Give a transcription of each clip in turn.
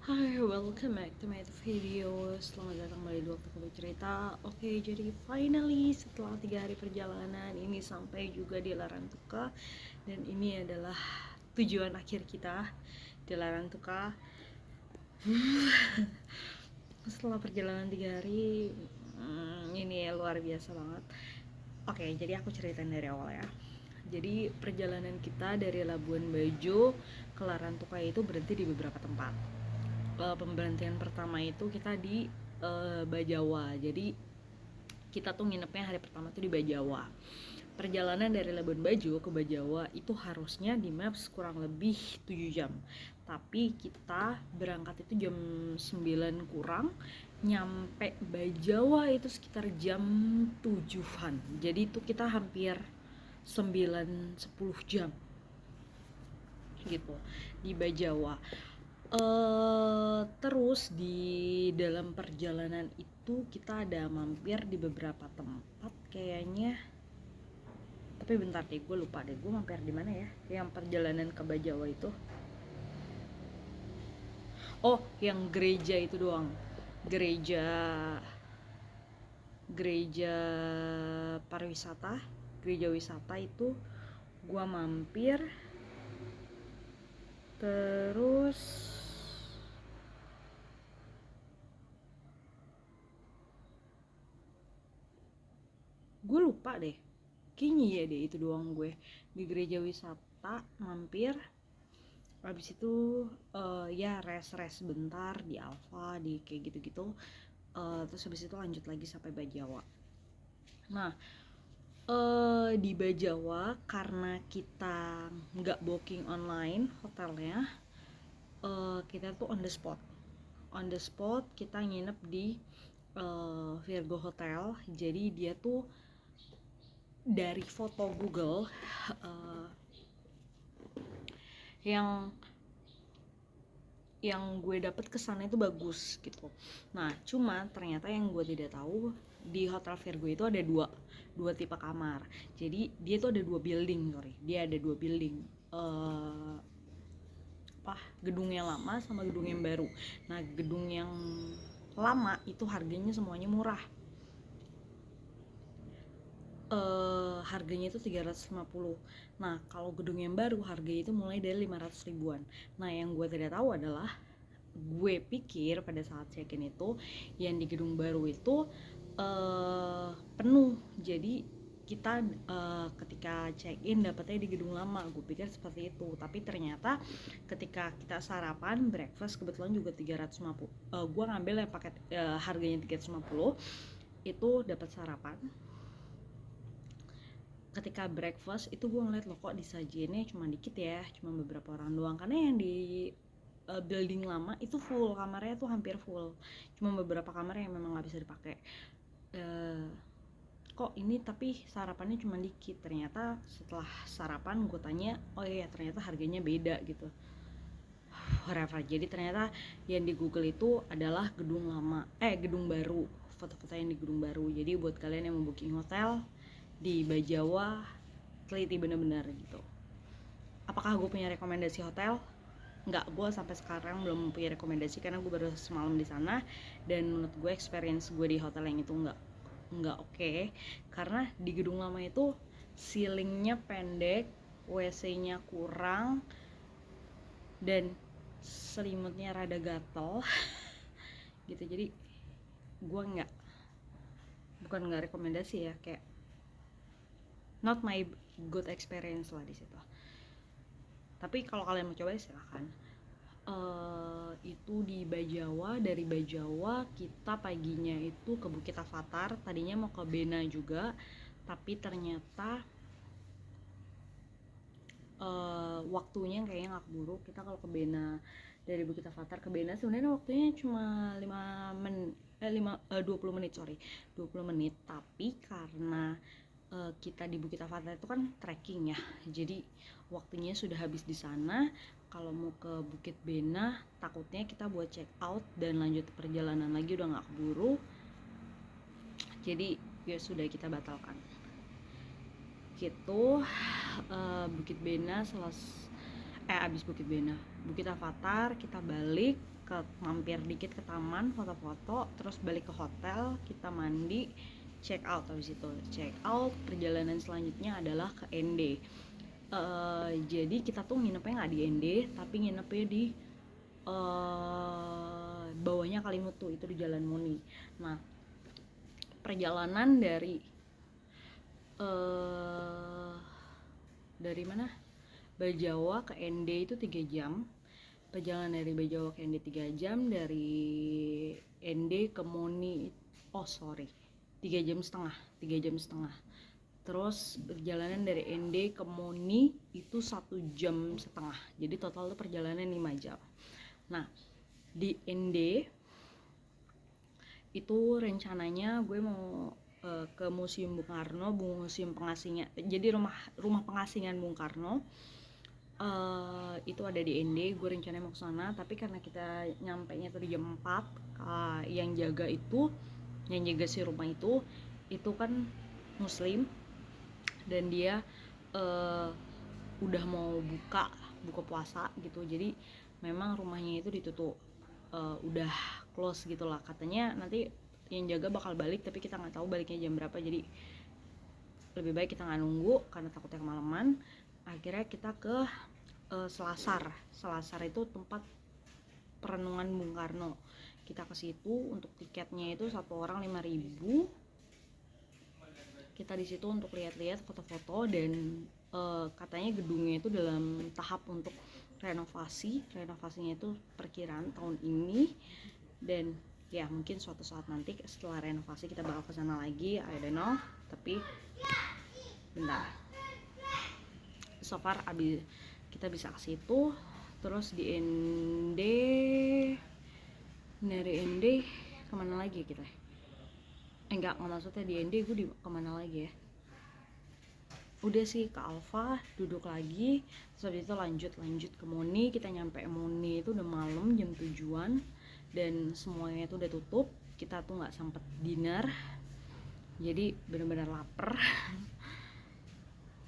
Hai, welcome back to my video. Selamat datang kembali di Waktu Aku Bercerita. Oke, jadi finally setelah 3 hari perjalanan ini sampai juga di Larantuka. Dan ini adalah tujuan akhir kita di Larantuka. Setelah perjalanan 3 hari, ini luar biasa banget. Oke, jadi aku ceritain dari awal ya. Jadi perjalanan kita dari Labuan Bajo ke Larantuka itu berhenti di beberapa tempat. Pemberhentian pertama itu kita di Bajawa. Jadi kita tuh nginepnya hari pertama tuh di Bajawa. Perjalanan dari Labuan Bajo ke Bajawa itu harusnya di Maps kurang lebih 7 jam. Tapi kita berangkat itu jam 9 kurang, nyampe Bajawa itu sekitar jam 7-an. Jadi itu kita hampir 9-10 jam gitu di Bajawa. Terus di dalam perjalanan itu kita ada mampir di beberapa tempat kayaknya. Tapi bentar deh, gue lupa deh, gue mampir di mana ya? Yang perjalanan ke Bajawa itu. Oh, yang gereja itu doang. Gereja pariwisata, gereja wisata itu gue mampir. Terus gue lupa deh, kayaknya ya deh itu doang. Gue di gereja wisata mampir, habis itu ya rest bentar di Alfa, di kayak gitu-gitu. Terus habis itu lanjut lagi sampai Bajawa. Nah, di Bajawa karena kita nggak booking online hotelnya, kita tuh on the spot kita nginep di Virgo Hotel. Jadi dia tuh dari foto Google yang gue dapet kesannya itu bagus gitu. Nah, cuma ternyata yang gue tidak tahu di Hotel Virgo itu ada dua tipe kamar. Jadi dia tuh ada dua building, dia ada dua building. Gedung yang lama sama gedung yang baru. Nah, gedung yang lama itu harganya semuanya murah. Harganya itu 350. Nah, kalau gedung yang baru harganya itu mulai dari 500 ribuan. Nah, yang gue tidak tahu adalah, gue pikir pada saat check-in itu yang di gedung baru itu penuh. Jadi kita ketika check-in dapetnya di gedung lama. Gue pikir seperti itu, tapi ternyata ketika kita sarapan breakfast kebetulan juga 350. Gue ngambil yang paket harganya 350 itu dapat sarapan. Ketika breakfast itu gue ngeliat loh, kok disajiinnya cuma dikit ya, cuma beberapa orang doang. Karena yang di building lama itu full, kamarnya tuh hampir full, cuma beberapa kamar yang memang nggak bisa dipakai. Kok ini tapi sarapannya cuma dikit. Ternyata setelah sarapan gue tanya, oh iya ternyata harganya beda gitu. Whatever. Jadi ternyata yang di Google itu adalah gedung lama, gedung baru, foto-foto yang di gedung baru. Jadi buat kalian yang mau booking hotel di Bajawa, teliti bener-bener gitu. Apakah gue punya rekomendasi hotel? Enggak, gue sampai sekarang belum punya rekomendasi karena gue baru semalam di sana. Dan menurut gue experience gue di hotel yang itu nggak oke. Karena di gedung lama itu ceilingnya pendek, WC-nya kurang, dan selimutnya rada gatel gitu. Jadi gue bukan nggak rekomendasi ya, kayak not my good experience lah di situ. Tapi kalau kalian mau coba silahkan. Itu di Bajawa. Dari Bajawa kita paginya itu ke Bukit Avatar. Tadinya mau ke Bena juga, tapi ternyata waktunya kayaknya nggak keburu. Kita kalau ke Bena, dari Bukit Avatar ke Bena sebenarnya waktunya cuma 20 menit, 20 menit. Tapi karena kita di Bukit Avatar itu kan trekking ya, jadi waktunya sudah habis di sana. Kalau mau ke Bukit Bena takutnya kita buat check out dan lanjut perjalanan lagi udah nggak keburu, jadi ya sudah kita batalkan gitu. Bukit Bena abis Bukit Bena, Bukit Avatar, kita balik ke mampir dikit ke taman foto-foto, terus balik ke hotel, kita mandi, check out. Habis itu check out, perjalanan selanjutnya adalah ke ND. Jadi kita tuh nginepnya nggak di ND tapi nginepnya di bawahnya Kalimutu, itu di Jalan Muni. Nah, perjalanan dari mana? Bajawa ke ND itu 3 jam. Perjalanan dari Bajawa ke ND 3 jam, dari ND ke Muni 3 jam setengah. Terus perjalanan dari ND ke Muni itu 1 jam setengah. Jadi total tuh perjalanan 5 jam. Nah, di ND itu rencananya gue mau ke Museum Bung Karno, museum pengasingan. Jadi rumah pengasingan Bung Karno. Itu ada di ND. Gue rencananya mau ke sana, tapi karena kita nyampainya tuh di jam 4, yang jaga si rumah itu kan muslim, dan dia udah mau buka puasa gitu. Jadi memang rumahnya itu ditutup, udah close gitu lah. Katanya nanti yang jaga bakal balik, tapi kita nggak tahu baliknya jam berapa. Jadi lebih baik kita nggak nunggu karena takutnya kemalaman. Akhirnya kita ke Selasar itu tempat perenungan Bung Karno. Kita ke situ, untuk tiketnya itu satu orang 5.000. Kita di situ untuk lihat-lihat, foto-foto, dan katanya gedungnya itu dalam tahap untuk renovasinya itu perkiraan tahun ini, dan ya mungkin suatu saat nanti setelah renovasi kita bakal ke sana lagi, I don't know. Tapi bentar, so far kita bisa ke situ. Terus di ND, dari ND kemana lagi kita? Enggak maksudnya di ND gue kemana lagi ya? Udah sih ke Alfa, duduk lagi, terus habis itu lanjut ke Muni. Kita nyampe Muni itu udah malam, jam 7-an, dan semuanya itu udah tutup. Kita tuh nggak sempet dinner, jadi benar-benar lapar.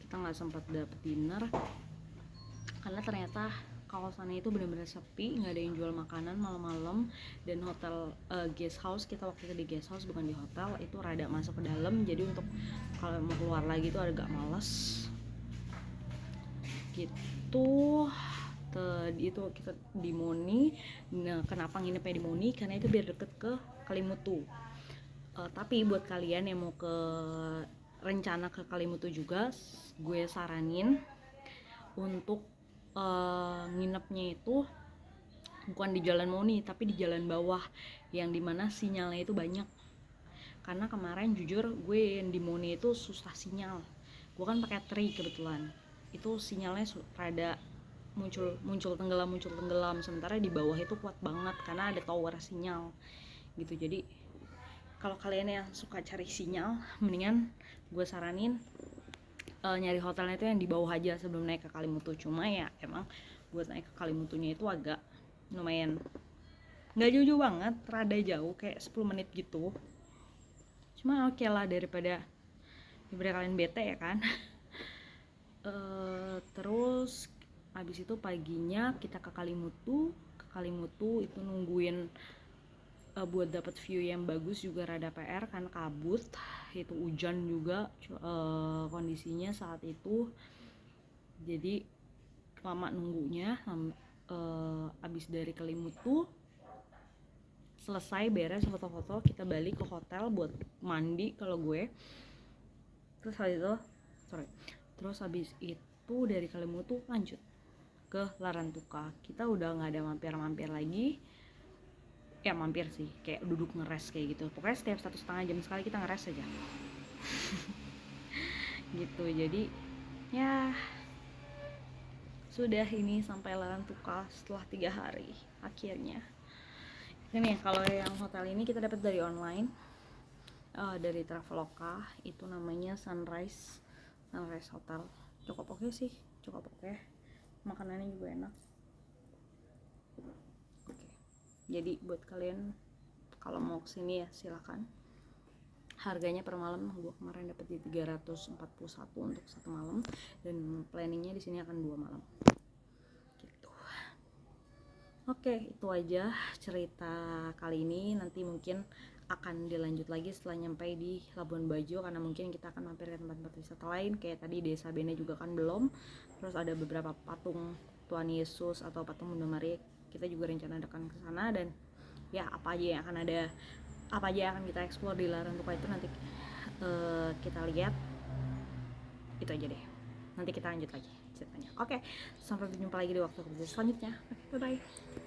Kita nggak sempat dapet dinner karena ternyata kawasannya itu benar-benar sepi, nggak ada yang jual makanan malam-malam. Dan hotel guest house, kita waktu itu di guest house bukan di hotel, itu rada masuk ke dalam, jadi untuk kalau mau keluar lagi itu agak males gitu. Itu kita di Muni. Nah, kenapa nginepnya di Muni? Karena itu biar deket ke Kalimutu. Tapi buat kalian yang mau rencana ke Kalimutu juga, gue saranin untuk nginepnya itu bukan di Jalan Muni tapi di jalan bawah, yang dimana sinyalnya itu banyak. Karena kemarin jujur gue yang di Muni itu susah sinyal. Gue kan pakai tri kebetulan, itu sinyalnya rada muncul tenggelam. Sementara di bawah itu kuat banget karena ada tower sinyal gitu. Jadi kalau kalian yang suka cari sinyal, mendingan gue saranin nyari hotelnya itu yang di bawah aja sebelum naik ke Kalimutu. Cuma ya emang buat naik ke Kalimutunya itu agak lumayan, nggak jauh-jauh banget, rada jauh, kayak 10 menit gitu. Cuma oke lah, daripada kalian bete ya kan. Terus abis itu paginya kita ke Kalimutu itu nungguin buat dapat view yang bagus juga rada PR kan, kabut, itu hujan juga kondisinya saat itu. Jadi lama nunggunya. Abis dari Kalimutu selesai beres foto-foto, kita balik ke hotel buat mandi kalau gue. Terus habis itu dari Kalimutu lanjut ke Larantuka. Kita udah nggak ada mampir-mampir lagi. Ya mampir sih, kayak duduk ngeres kayak gitu. Pokoknya setiap 1,5 jam sekali kita ngeres aja. Gitu. Jadi ya sudah, ini sampai Larantuka setelah 3 hari akhirnya. Ini kalau yang hotel ini kita dapat dari online, dari Traveloka, itu namanya Sunrise Hotel. Cukup oke sih, makanannya juga enak. Jadi buat kalian kalau mau kesini ya silakan. Harganya per malam gue kemarin dapat di 341 untuk 1 malam, dan planningnya di sini akan 2 malam. Oke, itu aja cerita kali ini. Nanti mungkin akan dilanjut lagi setelah nyampe di Labuan Bajo, karena mungkin kita akan mampir ke tempat-tempat wisata lain kayak tadi Desa Bene juga kan belum. Terus ada beberapa patung Tuhan Yesus atau patung Bunda Maria, kita juga rencana akan ke sana. Dan ya apa aja yang akan kita explore di Larang Tuka itu nanti kita lihat. Itu aja deh, nanti kita lanjut lagi ceritanya. Oke, sampai berjumpa lagi di waktu kerja selanjutnya. Oke, bye bye.